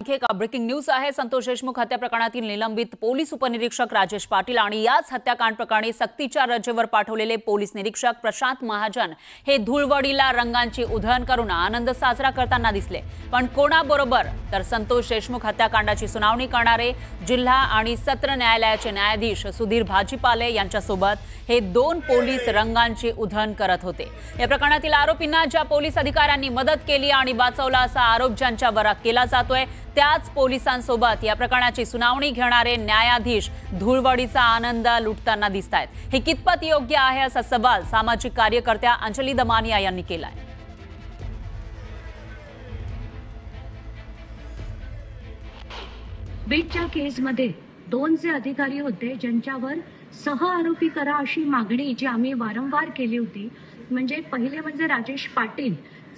आणखी एक breaking news आहे। संतोष देशमुख हत्या प्रकरणातील निलंबित पोलीस उपनिरीक्षक राजेश पाटील आणि याच हत्याकांड प्रकरणी सक्तीच्या रजेवर पाठवलेले पोलीस निरीक्षक प्रशांत महाजन हे धुळवडीला रंगांची उधळण करून आनंद साजरा करताना दिसले। पण कोणाबरोबर? तर संतोष देशमुख हत्याकांडाची सुनावणी करणारे जिल्हा आणि सत्र न्यायालयाचे न्यायाधीश सुधीर भाजीपाले यांच्यासोबत हे दोन पोलीस रंगांची उधळण करत होते। या प्रकरणातील आरोपींना ज्या पोलीस अधिकाऱ्यांनी मदत केली आणि वाचवला असा आरोप ज्यांच्यावर केला जातोय त्याच पोलिसांसोबत या प्रकरणाची सुनावणी घेणारे न्यायाधीश धुळवडीचा आनंद लुटताना दिसतायत। हे कितपत योग्य आहे असा सवाल सामाजिक कार्यकर्त्या अंजली दमानिया यांनी केलाय। बीटच्या केसमध्ये दोन जे अधिकारी होते ज्यांच्यावर सह आरोपी करा अशी मागणी जी आम्ही वारंवार केली होती। म्हणजे पहिले म्हणजे राजेश पाटील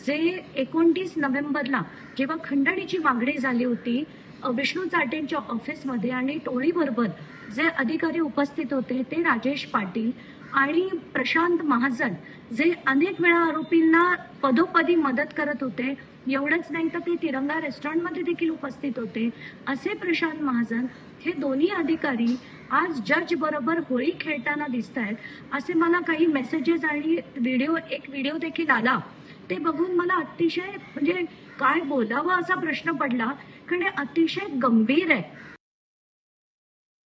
जे 29 नोव्हेंबरला जेव्हा खंडणीची मागणी झाली होती विष्णू चाटेंच्या ऑफिसमध्ये आणि टोळीबरोबर जे अधिकारी उपस्थित होते ते राजेश पाटील आणि प्रशांत महाजन जे अनेक वेळा आरोपींना पदोपदी मदत करत होते। एवढंच नाही तर ते तिरंगा रेस्टॉरंटमध्ये देखील उपस्थित होते। असे प्रशांत महाजन हे दोन्ही अधिकारी आज जज बरोबर होळी खेळताना दिसत आहेत असे मला काही मेसेजेस आणि एक व्हिडिओ देखील आला। ते बघून मला अतिशय म्हणजे काय बोलावं असा प्रश्न पडला, कारण अतिशय गंभीर आहे।